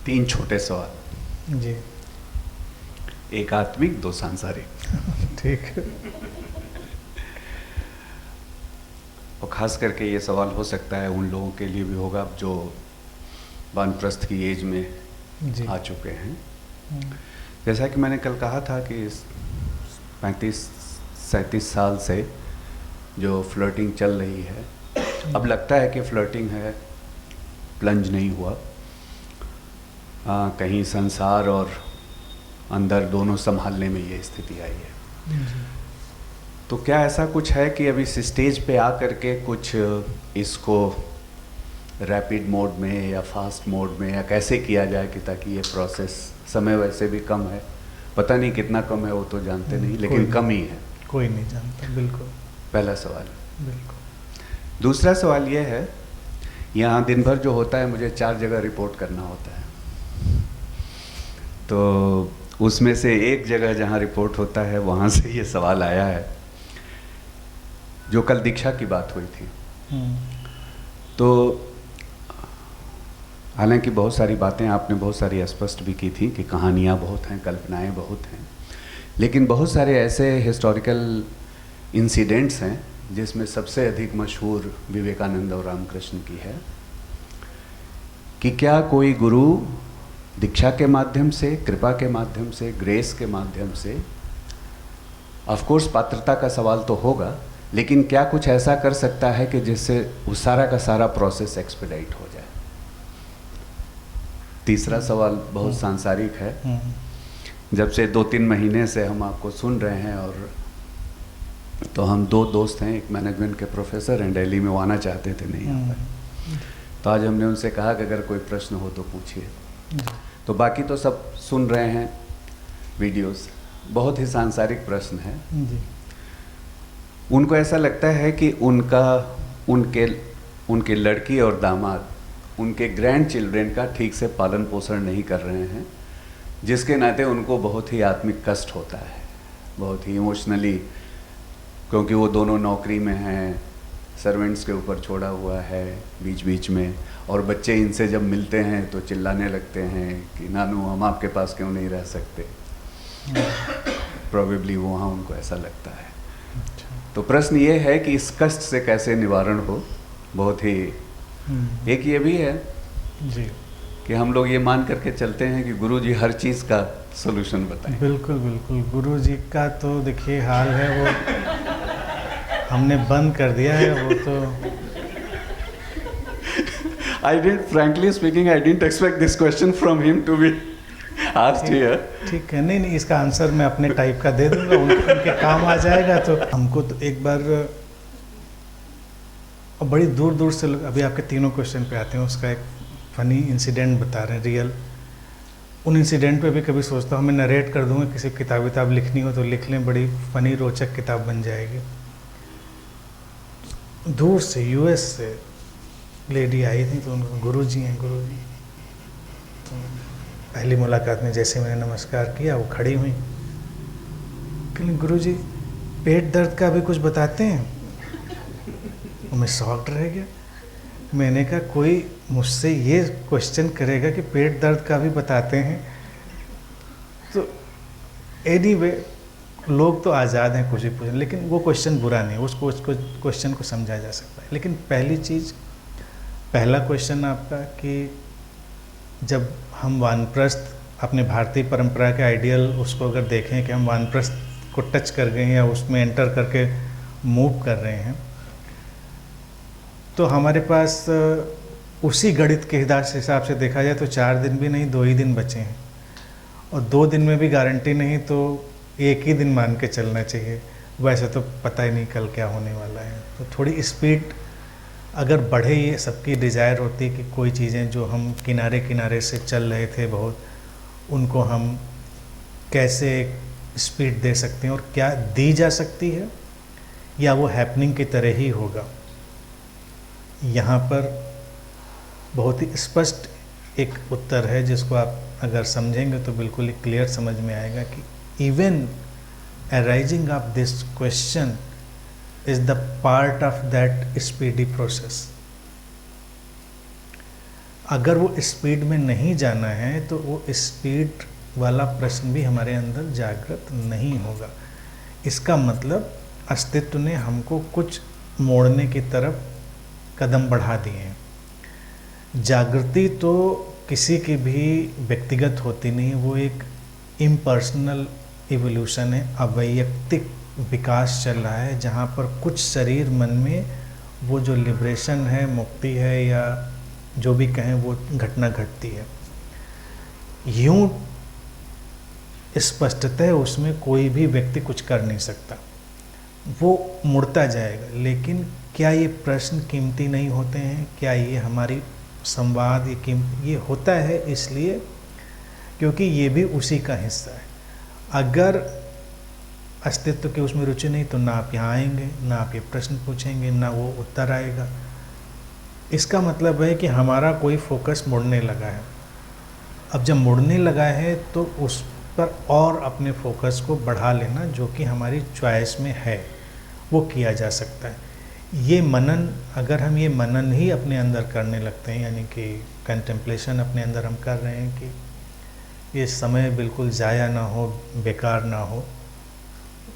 3 छोटे सवाल, जी। एक आत्मिक, 2 सांसारिक। ठीक है। और खास करके ये सवाल हो सकता है उन लोगों के लिए भी होगा जो वानप्रस्थ की एज में जी। आ चुके हैं। जैसा कि मैंने कल कहा था कि 35-37 साल से जो फ्लर्टिंग चल रही है, अब लगता है कि फ्लर्टिंग है, प्लंज नहीं हुआ। कहीं संसार और अंदर दोनों संभालने में ये स्थिति आई है। तो क्या ऐसा कुछ है कि अभी इस स्टेज पे आकर के कुछ इसको रैपिड मोड में या फास्ट मोड में या कैसे किया जाए कि ताकि ये प्रोसेस, समय वैसे भी कम है, पता नहीं कितना कम है वो तो जानते नहीं, लेकिन कम ही है। कोई नहीं जानता, बिल्कुल। पहला सवाल। बिल्कुल। दूसरा सवाल ये है, यहाँ दिन भर जो होता है मुझे 4 जगह रिपोर्ट करना होता है, तो उसमें से एक जगह जहाँ रिपोर्ट होता है वहाँ से ये सवाल आया है, जो कल दीक्षा की बात हुई थी। तो हालांकि बहुत सारी बातें आपने बहुत सारी स्पष्ट भी की थी कि कहानियाँ बहुत हैं, कल्पनाएं बहुत हैं, लेकिन बहुत सारे ऐसे हिस्टोरिकल इंसिडेंट्स हैं जिसमें सबसे अधिक मशहूर विवेकानंद और रामकृष्ण की है कि क्या कोई गुरु दीक्षा के माध्यम से, कृपा के माध्यम से, ग्रेस के माध्यम से, ऑफ कोर्स पात्रता का सवाल तो होगा, लेकिन क्या कुछ ऐसा कर सकता है कि जिससे उस सारा का सारा प्रोसेस एक्सपेडाइट हो जाए। तीसरा सवाल बहुत सांसारिक है। जब से 2-3 महीने से हम आपको सुन रहे हैं, और तो हम 2 दोस्त हैं, एक मैनेजमेंट के प्रोफेसर हैं, दिल्ली में वो आना चाहते थे, नहीं आ पाए। तो आज हमने उनसे कहा कि अगर कोई प्रश्न हो तो पूछिए। तो बाकी तो सब सुन रहे हैं वीडियोस, बहुत ही सांसारिक प्रश्न है। उनको ऐसा लगता है कि उनके लड़की और दामाद उनके ग्रैंड चिल्ड्रेन का ठीक से पालन पोषण नहीं कर रहे हैं, जिसके नाते उनको बहुत ही आत्मिक कष्ट होता है, बहुत ही इमोशनली, क्योंकि वो दोनों नौकरी में हैं, सर्वेंट्स के ऊपर छोड़ा हुआ है बीच बीच में, और बच्चे इनसे जब मिलते हैं तो चिल्लाने लगते हैं कि नानू हम आपके पास क्यों नहीं रह सकते। प्रोबेबली वहाँ उनको ऐसा लगता है। तो प्रश्न ये है कि इस कष्ट से कैसे निवारण हो। बहुत ही एक ये भी है जी कि हम लोग ये मान करके चलते हैं कि गुरु जी हर चीज़ का सॉल्यूशन बताएं। बिल्कुल बिल्कुल। गुरु जी का तो देखिए हाल है, वो हमने बंद कर दिया है वो तो। frankly speaking, I didn't expect this question from him to be asked here. ठीक है, नहीं इसका आंसर मैं अपने टाइप का दे दूंगा, उनके काम आ जाएगा। तो हमको तो एक बार, और बड़ी दूर दूर से लोग, अभी आपके तीनों क्वेश्चन पे आते हैं, उसका एक फ़नी इंसिडेंट बता रहे हैं, रियल। उन इंसिडेंट पे भी कभी सोचता हूँ मैं नरेट कर दूंगा, किसी किताब लिखनी हो तो लिख लें, बड़ी फ़नी रोचक किताब बन जाएगी। दूर से यूएस से लेडी आई थी, तो उनको गुरुजी हैं, गुरुजी। तो पहली मुलाकात में जैसे मैंने नमस्कार किया, वो खड़ी हुई, कहली गुरुजी पेट दर्द का भी कुछ बताते हैं। और मैं शॉक्ड रह गया। मैंने कहा कोई मुझसे ये क्वेश्चन करेगा कि पेट दर्द का भी बताते हैं। तो एनीवे लोग तो आज़ाद हैं कुछ भी पूछें, लेकिन वो क्वेश्चन बुरा नहीं, उसको क्वेश्चन को समझा जा सकता है। लेकिन पहला क्वेश्चन आपका कि जब हम वानप्रस्थ, अपने भारतीय परंपरा के आइडियल उसको अगर देखें कि हम वानप्रस्थ को टच कर गए हैं या उसमें एंटर करके मूव कर रहे हैं, तो हमारे पास उसी गणित के हिसाब से देखा जाए तो 4 दिन भी नहीं, 2 ही दिन बचे हैं, और 2 दिन में भी गारंटी नहीं तो 1 ही दिन मान के चलना चाहिए। वैसे तो पता ही नहीं कल क्या होने वाला है। तो थोड़ी स्पीड अगर बढ़े, ये सबकी डिज़ायर होती है कि कोई चीज़ें जो हम किनारे किनारे से चल रहे थे बहुत, उनको हम कैसे स्पीड दे सकते हैं और क्या दी जा सकती है, या वो हैपनिंग की तरह ही होगा। यहाँ पर बहुत ही स्पष्ट एक उत्तर है जिसको आप अगर समझेंगे तो बिल्कुल ही क्लियर समझ में आएगा कि even arising of this question is the part of that speedy process. अगर वो स्पीड में नहीं जाना है तो वो स्पीड वाला प्रश्न भी हमारे अंदर जागृत नहीं होगा। इसका मतलब अस्तित्व ने हमको कुछ मोड़ने की तरफ कदम बढ़ा दिए हैं। जागृति तो किसी की भी व्यक्तिगत होती नहीं, वो एक इम्पर्सनल इवोल्यूशन है, अवैयक्तिक विकास चल रहा है, जहाँ पर कुछ शरीर मन में वो जो लिबरेशन है, मुक्ति है, या जो भी कहें वो घटना घटती है। यूं स्पष्टतः उसमें कोई भी व्यक्ति कुछ कर नहीं सकता, वो मुड़ता जाएगा। लेकिन क्या ये प्रश्न कीमती नहीं होते हैं? क्या ये हमारी संवाद ये होता है इसलिए क्योंकि ये भी उसी का हिस्सा है। अगर अस्तित्व की उसमें रुचि नहीं तो ना आप यहाँ आएंगे, ना आप ये प्रश्न पूछेंगे, ना वो उत्तर आएगा। इसका मतलब है कि हमारा कोई फोकस मुड़ने लगा है। अब जब मुड़ने लगा है तो उस पर और अपने फोकस को बढ़ा लेना, जो कि हमारी चॉइस में है, वो किया जा सकता है। ये मनन, अगर हम ये मनन ही अपने अंदर करने लगते हैं, यानी कि कंटेम्पलेशन अपने अंदर हम कर रहे हैं कि ये समय बिल्कुल ज़ाया ना हो, बेकार ना हो,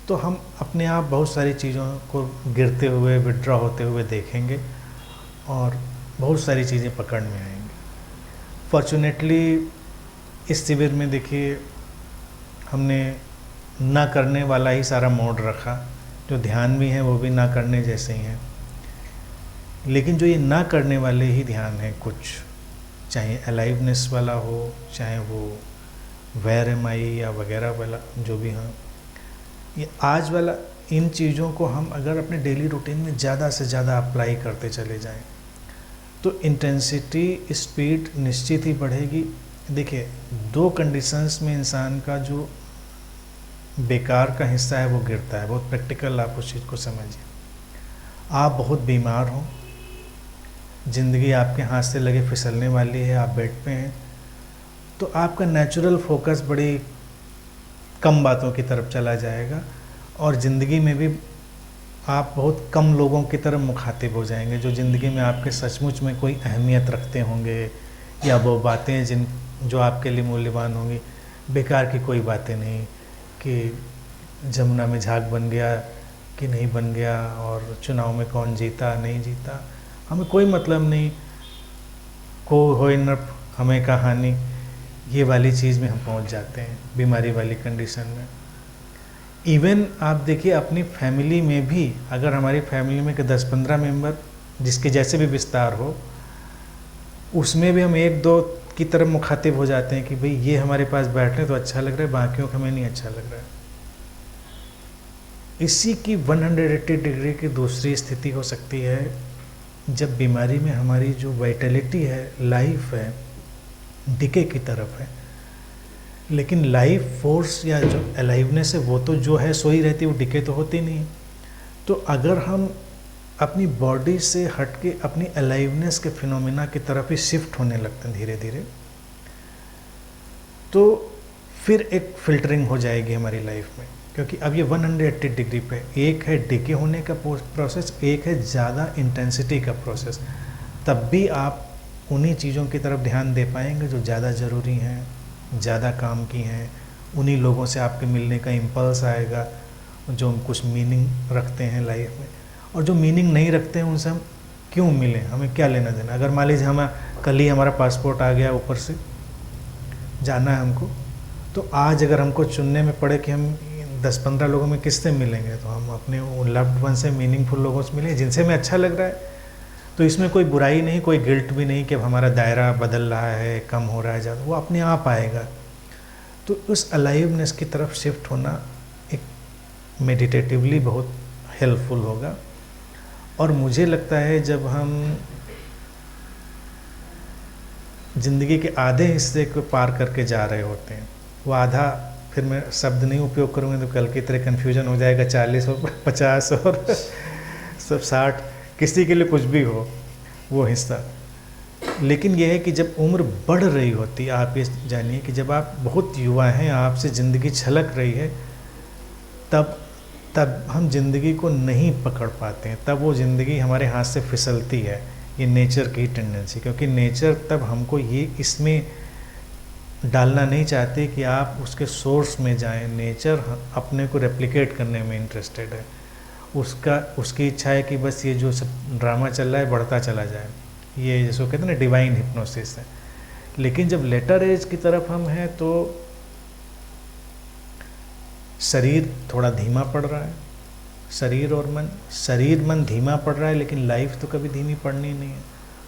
तो हम अपने आप बहुत सारी चीज़ों को गिरते हुए, विड्रॉ होते हुए देखेंगे और बहुत सारी चीज़ें पकड़ में आएंगी। फॉर्चुनेटली इस शिविर में देखिए हमने ना करने वाला ही सारा मोड रखा, जो ध्यान भी हैं वो भी ना करने जैसे ही हैं। लेकिन जो ये ना करने वाले ही ध्यान हैं कुछ, चाहे अलाइवनेस वाला हो, चाहे वो वेयर एम आई या वगैरह वाला जो भी हाँ, ये आज वाला, इन चीज़ों को हम अगर अपने डेली रूटीन में ज़्यादा से ज़्यादा अप्लाई करते चले जाएं तो इंटेंसिटी, स्पीड निश्चित ही बढ़ेगी। देखिए, दो कंडीशंस में इंसान का जो बेकार का हिस्सा है वो गिरता है। बहुत प्रैक्टिकल आप उस चीज़ को समझिए। आप बहुत बीमार हो, ज़िंदगी आपके हाथ से लगे फिसलने वाली है, आप बेड पे हैं, तो आपका नेचुरल फोकस बड़ी कम बातों की तरफ चला जाएगा और ज़िंदगी में भी आप बहुत कम लोगों की तरफ मुखातिब हो जाएंगे जो ज़िंदगी में आपके सचमुच में कोई अहमियत रखते होंगे, या वो बातें जो आपके लिए मूल्यवान होंगी। बेकार की कोई बातें नहीं कि जमुना में झाग बन गया कि नहीं बन गया, और चुनाव में कौन जीता नहीं जीता, हमें कोई मतलब नहीं, को होए न हमें कहानी, ये वाली चीज़ में हम पहुंच जाते हैं बीमारी वाली कंडीशन में। इवन आप देखिए अपनी फैमिली में भी, अगर हमारी फैमिली में के 10-15 मेंबर जिसके जैसे भी विस्तार हो, उसमें भी हम 1-2 की तरफ मुखातिब हो जाते हैं कि भाई ये हमारे पास बैठ रहे तो अच्छा लग रहा है, बाकियों को हमें नहीं अच्छा लग रहा है। इसी की 180 डिग्री की दूसरी स्थिति हो सकती है जब बीमारी में हमारी जो वाइटलिटी है, लाइफ है, डिके की तरफ है। लेकिन लाइफ फोर्स या जो अलाइवनेस है वो तो जो है सो ही रहती है, वो डिके तो होती नहीं। तो अगर हम अपनी बॉडी से हट के अपनी अलाइवनेस के फिनोमिना की तरफ ही शिफ्ट होने लगते हैं धीरे धीरे, तो फिर एक फिल्टरिंग हो जाएगी हमारी लाइफ में। क्योंकि अब ये 180 डिग्री पे, एक है डिके होने का प्रोसेस, एक है ज़्यादा इंटेंसिटी का प्रोसेस। तब भी आप उन्हीं चीज़ों की तरफ ध्यान दे पाएंगे जो ज़्यादा ज़रूरी हैं, ज़्यादा काम की हैं। उन्हीं लोगों से आपके मिलने का इम्पल्स आएगा जो कुछ मीनिंग रखते हैं लाइफ में, और जो मीनिंग नहीं रखते हैं उनसे हम क्यों मिलें, हमें क्या लेना देना। अगर मान लीजिए हम कल ही हमारा पासपोर्ट आ गया, ऊपर से जाना है हमको, तो आज अगर हमको चुनने में पड़े कि हम 10-15 लोगों में किससे मिलेंगे, तो हम अपने लव्ड वन से, मीनिंगफुल लोगों से मिलें जिनसे हमें अच्छा लग रहा है। तो इसमें कोई बुराई नहीं, कोई गिल्ट भी नहीं कि अब हमारा दायरा बदल रहा है, कम हो रहा है ज़्यादा, वो अपने आप आएगा। तो उस अलाइवनेस की तरफ शिफ्ट होना एक मेडिटेटिवली बहुत हेल्पफुल होगा। और मुझे लगता है जब हम ज़िंदगी के आधे हिस्से को पार करके जा रहे होते हैं, वो आधा, फिर मैं शब्द नहीं उपयोग करूँगा तो कल की तरह कन्फ्यूजन हो जाएगा, 40 और 50 और सब 60, किसी के लिए कुछ भी हो वो हिस्सा। लेकिन यह है कि जब उम्र बढ़ रही होती है, आप ये जानिए कि जब आप बहुत युवा हैं, आपसे ज़िंदगी छलक रही है, तब हम ज़िंदगी को नहीं पकड़ पाते हैं, तब वो ज़िंदगी हमारे हाथ से फिसलती है। ये नेचर की टेंडेंसी, क्योंकि नेचर तब हमको ये इसमें डालना नहीं चाहते कि आप उसके सोर्स में जाएं। नेचर अपने को रेप्लिकेट करने में इंटरेस्टेड है, उसकी इच्छा है कि बस ये जो सब ड्रामा चल रहा है बढ़ता चला जाए। ये जिसको कहते हैं ना डिवाइन हिप्नोसिस है। लेकिन जब लेटर एज की तरफ हम हैं तो शरीर थोड़ा धीमा पड़ रहा है, शरीर मन धीमा पड़ रहा है, लेकिन लाइफ तो कभी धीमी पड़नी नहीं है।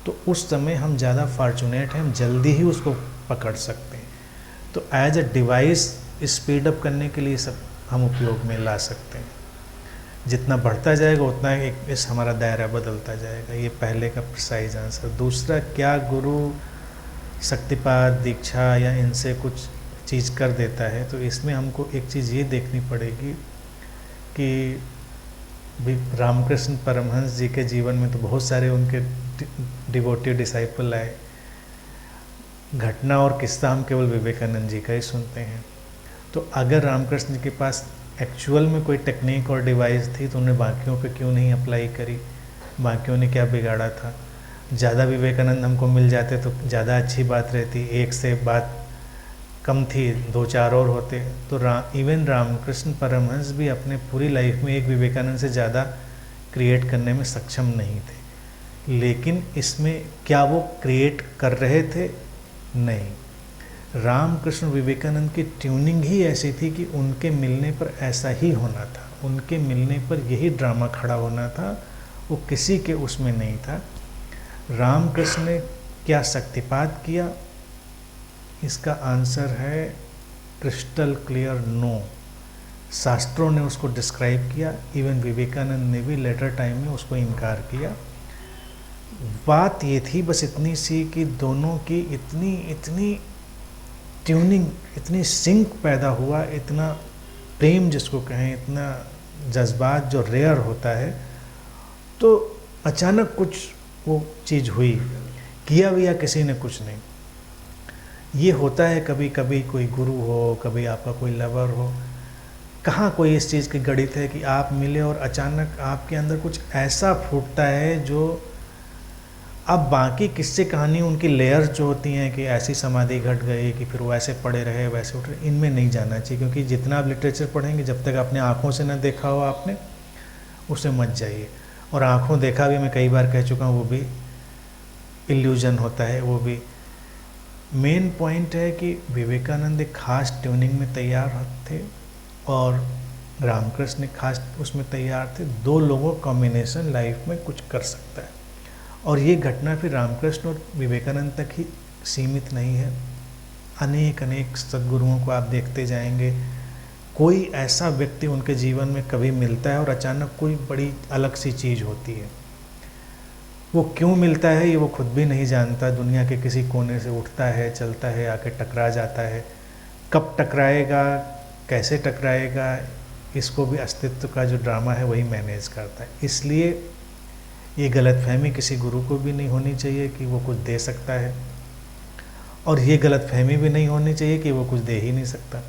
तो उस समय हम ज़्यादा फॉर्चुनेट हैं, हम जल्दी ही उसको पकड़ सकते हैं। तो as a device speed up करने के लिए सब हम उपयोग में ला सकते हैं। जितना बढ़ता जाएगा उतना इस हमारा दायरा बदलता जाएगा। ये पहले का प्रिसाइज आंसर। दूसरा, क्या गुरु शक्तिपात दीक्षा या इनसे कुछ चीज़ कर देता है? तो इसमें हमको एक चीज़ ये देखनी पड़ेगी कि भी रामकृष्ण परमहंस जी के जीवन में तो बहुत सारे उनके डिवोटी डिसाइपल आए। घटना और किस्सा हम केवल विवेकानंद जी का ही सुनते हैं। तो अगर रामकृष्ण जी के पास एक्चुअल में कोई टेक्निक और डिवाइस थी तो उन्हें बाकियों पे क्यों नहीं अप्लाई करी? बाकियों ने क्या बिगाड़ा था? ज़्यादा विवेकानंद हमको मिल जाते तो ज़्यादा अच्छी बात रहती। एक से बात कम थी, 2-4 और होते तो इवन रामकृष्ण परमहंस भी अपने पूरी लाइफ में एक विवेकानंद से ज़्यादा क्रिएट करने में सक्षम नहीं थे। लेकिन इसमें क्या वो क्रिएट कर रहे थे? नहीं। रामकृष्ण विवेकानंद की ट्यूनिंग ही ऐसी थी कि उनके मिलने पर ऐसा ही होना था, उनके मिलने पर यही ड्रामा खड़ा होना था, वो किसी के उसमें नहीं था। रामकृष्ण ने क्या शक्तिपात किया? इसका आंसर है क्रिस्टल क्लियर नो। शास्त्रों ने उसको डिस्क्राइब किया, इवन विवेकानंद ने भी लेटर टाइम में उसको इनकार किया। बात ये थी बस इतनी सी कि दोनों की इतनी ट्यूनिंग, इतनी सिंक पैदा हुआ, इतना प्रेम जिसको कहें, इतना जज्बात जो रेयर होता है। तो अचानक कुछ वो चीज़ हुई, किया भी या किसी ने कुछ नहीं। ये होता है कभी कभी, कोई गुरु हो, कभी आपका कोई लवर हो। कहाँ कोई इस चीज़ की गणित है कि आप मिले और अचानक आपके अंदर कुछ ऐसा फूटता है जो अब बाकी किस्से कहानी उनकी लेयर्स जो होती हैं कि ऐसी समाधि घट गई कि फिर वो ऐसे पड़े रहे वैसे उठ रहे, इनमें नहीं जाना चाहिए। क्योंकि जितना आप लिटरेचर पढ़ेंगे, जब तक अपने आँखों से ना देखा हो आपने, उसे मत जाइए। और आँखों देखा भी मैं कई बार कह चुका हूँ, वो भी इल्यूजन होता है। वो भी मेन पॉइंट है कि विवेकानंद एक खास ट्यूनिंग में तैयार थे और रामकृष्ण खास उसमें तैयार थे। दो लोगों कॉम्बिनेशन लाइफ में कुछ कर सकता है। और ये घटना फिर रामकृष्ण और विवेकानंद तक ही सीमित नहीं है। अनेक सद्गुरुओं को आप देखते जाएंगे, कोई ऐसा व्यक्ति उनके जीवन में कभी मिलता है और अचानक कोई बड़ी अलग सी चीज़ होती है। वो क्यों मिलता है ये वो खुद भी नहीं जानता। दुनिया के किसी कोने से उठता है, चलता है, आके टकरा जाता है। कब टकराएगा, कैसे टकराएगा, इसको भी अस्तित्व का जो ड्रामा है वही मैनेज करता है। इसलिए ये गलतफहमी किसी गुरु को भी नहीं होनी चाहिए कि वो कुछ दे सकता है, और ये गलतफहमी भी नहीं होनी चाहिए कि वो कुछ दे ही नहीं सकता।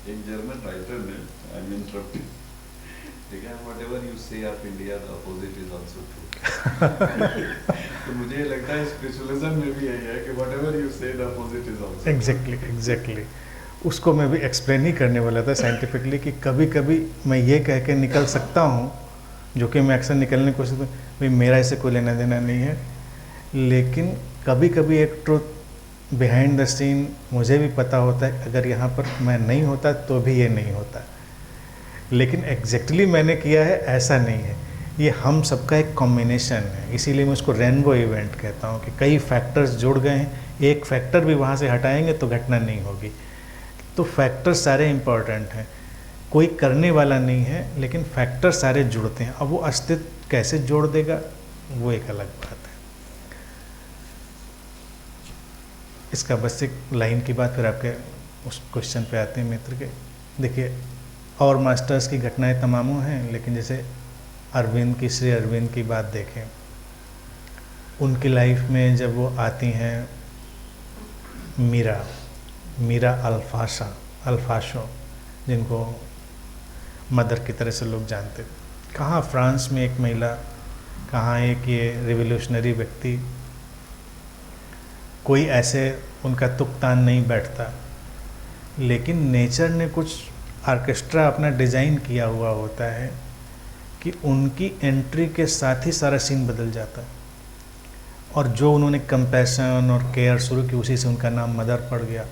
एक जर्मन राइटर ने, आई एम इंटरप्टिंग, ठीक है, व्हाटएवर यू से of India the opposite is also true. तो मुझे ये लगता है स्पिरिचुअलिज्म में भी यही है कि व्हाटएवर यू से the opposite is also. Exactly उसको मैं भी एक्सप्लेन ही करने वाला था साइंटिफिकली कि कभी कभी मैं ये कह के निकल सकता हूँ, जो कि मैं अक्सर निकलने की कोशिश, भाई मेरा इससे कोई लेना देना नहीं है, लेकिन कभी कभी एक ट्रुथ बिहाइंड द सीन मुझे भी पता होता है, अगर यहाँ पर मैं नहीं होता तो भी ये नहीं होता। लेकिन एग्जैक्टली मैंने किया है ऐसा नहीं है, ये हम सबका एक कॉम्बिनेशन है। इसीलिए मैं उसको रेनबो इवेंट कहता हूँ कि कई फैक्टर्स जुड़ गए हैं, एक फैक्टर भी वहाँ से हटाएंगे तो घटना नहीं होगी। तो फैक्टर सारे इम्पॉर्टेंट हैं, कोई करने वाला नहीं है, लेकिन फैक्टर सारे जुड़ते हैं। अब वो अस्तित्व कैसे जोड़ देगा वो एक अलग बात है। इसका बस एक लाइन की बात, फिर आपके उस क्वेश्चन पे आते हैं मित्र के। देखिए, और मास्टर्स की घटनाएं तमामों हैं, लेकिन जैसे अरविंद की, श्री अरविंद की बात देखें, उनकी लाइफ में जब वो आती हैं मीरा, मीरा अल्फाशो, जिनको मदर की तरह से लोग जानते थे। कहाँ फ्रांस में एक महिला, कहाँ एक ये रिवोल्यूशनरी व्यक्ति, कोई ऐसे उनका तुकतान नहीं बैठता, लेकिन नेचर ने कुछ ऑर्केस्ट्रा अपना डिज़ाइन किया हुआ होता है कि उनकी एंट्री के साथ ही सारा सीन बदल जाता है। और जो उन्होंने कंपैशन और केयर शुरू की, उसी से उनका नाम मदर पड़ गया।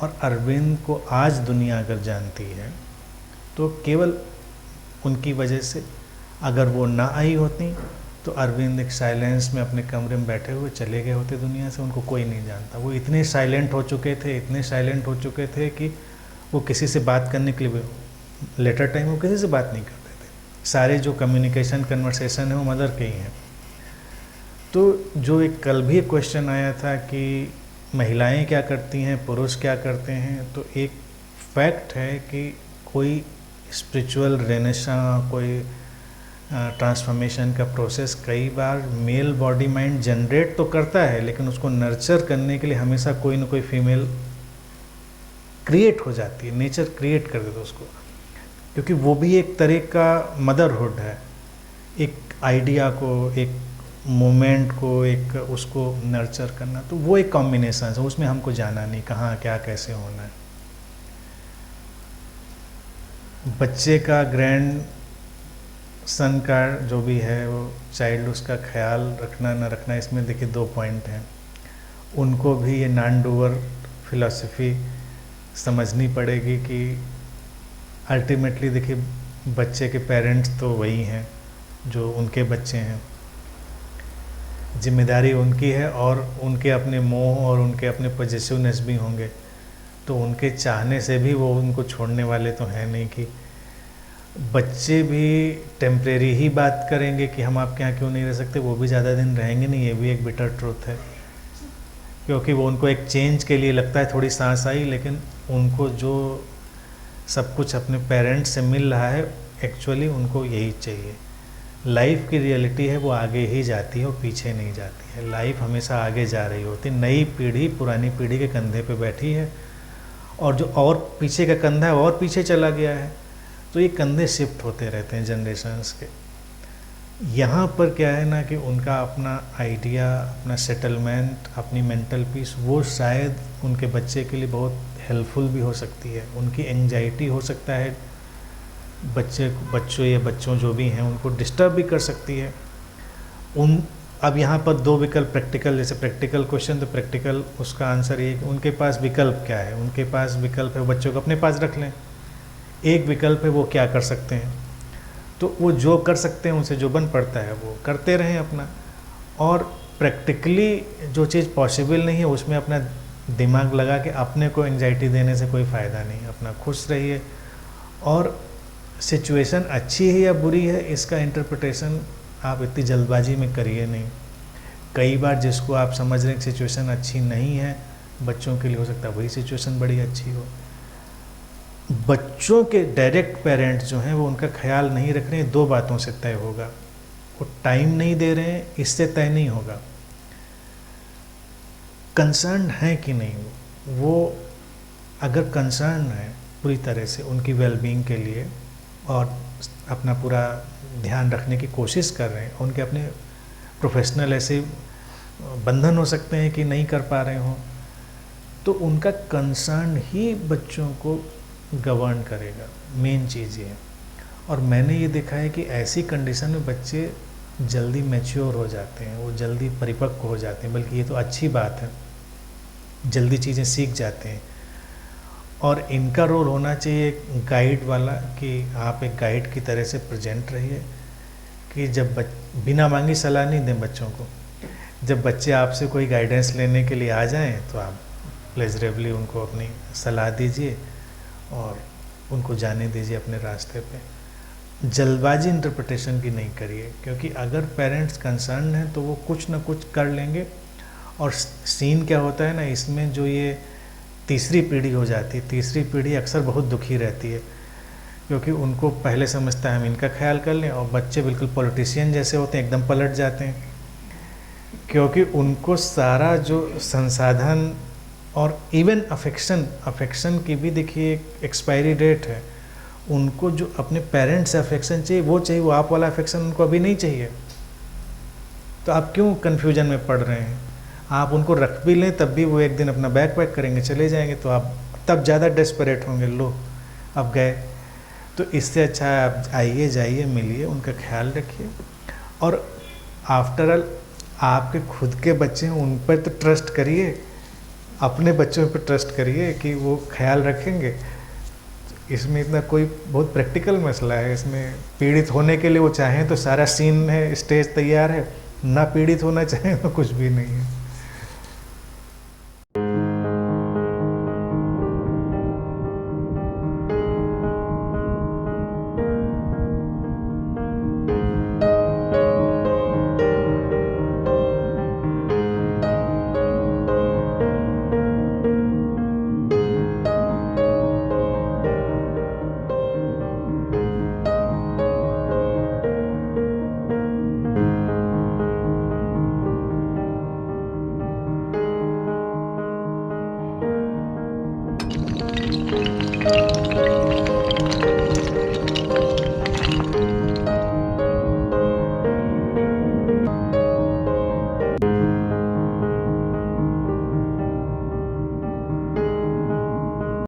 और अरविंद को आज दुनिया अगर जानती है तो केवल उनकी वजह से। अगर वो ना आई होती तो अरविंद एक साइलेंस में अपने कमरे में बैठे हुए चले गए होते दुनिया से, उनको कोई नहीं जानता। वो इतने साइलेंट हो चुके थे, इतने साइलेंट हो चुके थे कि वो किसी से बात करने के लिए, लेटर टाइम वो किसी से बात नहीं करते थे। सारे जो कम्युनिकेशन कन्वर्सेशन है वो मदर के ही हैं। तो जो एक कल भी एक क्वेश्चन आया था कि महिलाएं क्या करती हैं, पुरुष क्या करते हैं, तो एक फैक्ट है कि कोई स्पिरिचुअल रेनेसां, कोई ट्रांसफॉर्मेशन का प्रोसेस कई बार मेल बॉडी माइंड जनरेट तो करता है, लेकिन उसको नर्चर करने के लिए हमेशा कोई ना कोई फीमेल क्रिएट हो जाती है, नेचर क्रिएट कर देता है उसको, क्योंकि वो भी एक तरह का मदरहुड है। एक आइडिया को, एक मोमेंट को, एक उसको नर्चर करना, तो वो एक कॉम्बिनेशन है, उसमें हमको जाना नहीं कहाँ क्या कैसे होना है। बच्चे का ग्रैंड सन का जो भी है वो चाइल्ड, उसका ख्याल रखना ना रखना, इसमें देखिए 2 पॉइंट हैं। उनको भी ये नॉन डूअर फिलॉसफी समझनी पड़ेगी कि अल्टीमेटली देखिए बच्चे के पेरेंट्स तो वही हैं जो उनके बच्चे हैं, जिम्मेदारी उनकी है और उनके अपने मोह और उनके अपने पॉजिटिवनेस भी होंगे। तो उनके चाहने से भी वो उनको छोड़ने वाले तो हैं नहीं। कि बच्चे भी टेम्परेरी ही बात करेंगे कि हम आपके यहाँ क्यों नहीं रह सकते, वो भी ज़्यादा दिन रहेंगे नहीं, ये भी एक बिटर ट्रूथ है। क्योंकि वो उनको एक चेंज के लिए लगता है थोड़ी सांस आई, लेकिन उनको जो सब कुछ अपने पेरेंट्स से मिल रहा है एक्चुअली उनको यही चाहिए। लाइफ की रियलिटी है वो आगे ही जाती है और पीछे नहीं जाती है। लाइफ हमेशा आगे जा रही होती। नई पीढ़ी पुरानी पीढ़ी के कंधे पे बैठी है और जो और पीछे का कंधा है और पीछे चला गया है, तो ये कंधे शिफ्ट होते रहते हैं जनरेशन्स के। यहाँ पर क्या है ना कि उनका अपना आइडिया, अपना सेटलमेंट, अपनी मेंटल पीस, वो शायद उनके बच्चे के लिए बहुत हेल्पफुल भी हो सकती है। उनकी एंजाइटी हो सकता है बच्चों जो भी हैं उनको डिस्टर्ब भी कर सकती है। अब यहाँ पर 2 विकल्प प्रैक्टिकल, जैसे प्रैक्टिकल क्वेश्चन, तो प्रैक्टिकल उसका आंसर ये कि उनके पास विकल्प क्या है। उनके पास विकल्प है बच्चों को अपने पास रख लें। एक विकल्प है वो क्या कर सकते हैं, तो वो जो कर सकते हैं उनसे जो बन पड़ता है वो करते रहें अपना। और प्रैक्टिकली जो चीज़ पॉसिबल नहीं है उसमें अपना दिमाग लगा के अपने को एंजाइटी देने से कोई फ़ायदा नहीं। अपना खुश रहिए और सिचुएशन अच्छी है या बुरी है इसका इंटरप्रिटेशन आप इतनी जल्दबाजी में करिए नहीं। कई बार जिसको आप समझ रहे हैं कि सिचुएशन अच्छी नहीं है, बच्चों के लिए हो सकता है वही सिचुएशन बड़ी अच्छी हो। बच्चों के डायरेक्ट पेरेंट्स जो हैं वो उनका ख्याल नहीं रख रहे हैं, 2 बातों से तय होगा। वो टाइम नहीं दे रहे हैं, इससे तय नहीं होगा। कंसर्न है कि नहीं, वो अगर कंसर्न है पूरी तरह से उनकी वेलबींग के लिए और अपना पूरा ध्यान रखने की कोशिश कर रहे हैं, उनके अपने प्रोफेशनल ऐसे बंधन हो सकते हैं कि नहीं कर पा रहे हों, तो उनका कंसर्न ही बच्चों को गवर्न करेगा। मेन चीज़ ये है। और मैंने ये देखा है कि ऐसी कंडीशन में बच्चे जल्दी मैच्योर हो जाते हैं, वो जल्दी परिपक्व हो जाते हैं, बल्कि ये तो अच्छी बात है, जल्दी चीज़ें सीख जाते हैं। और इनका रोल होना चाहिए गाइड वाला, कि आप एक गाइड की तरह से प्रेजेंट रहिए कि जब बिना मांगी सलाह नहीं दें बच्चों को। जब बच्चे आपसे कोई गाइडेंस लेने के लिए आ जाएं तो आप प्लेजरेबली उनको अपनी सलाह दीजिए और उनको जाने दीजिए अपने रास्ते पे। जल्दबाजी इंटरप्रिटेशन की नहीं करिए, क्योंकि अगर पेरेंट्स कंसर्न हैं तो वो कुछ ना कुछ कर लेंगे। और सीन क्या होता है ना इसमें, जो ये तीसरी पीढ़ी हो जाती है, तीसरी पीढ़ी अक्सर बहुत दुखी रहती है, क्योंकि उनको पहले समझता है हम इनका ख्याल कर लें, और बच्चे बिल्कुल पॉलिटिशियन जैसे होते हैं, एकदम पलट जाते हैं, क्योंकि उनको सारा जो संसाधन और इवन अफेक्शन की भी देखिए एक एक्सपायरी डेट है। उनको जो अपने पेरेंट्स से अफेक्शन चाहिए वो चाहिए, वो आप वाला अफेक्शन उनको अभी नहीं चाहिए। तो आप क्यों कन्फ्यूजन में पड़ रहे हैं? आप उनको रख भी लें तब भी वो एक दिन अपना बैग पैक करेंगे चले जाएंगे, तो आप तब ज़्यादा डेस्परेट होंगे, लो अब गए। तो इससे अच्छा है आप आइए, जाइए, मिलिए, उनका ख्याल रखिए। और आफ्टर ऑल आपके खुद के बच्चे हैं, उन पर तो ट्रस्ट करिए, अपने बच्चों पर ट्रस्ट करिए कि वो ख्याल रखेंगे। इसमें इतना कोई बहुत प्रैक्टिकल मसला है। इसमें पीड़ित होने के लिए वो चाहें तो सारा सीन है, स्टेज तैयार है, ना पीड़ित होना चाहें तो कुछ भी नहीं है।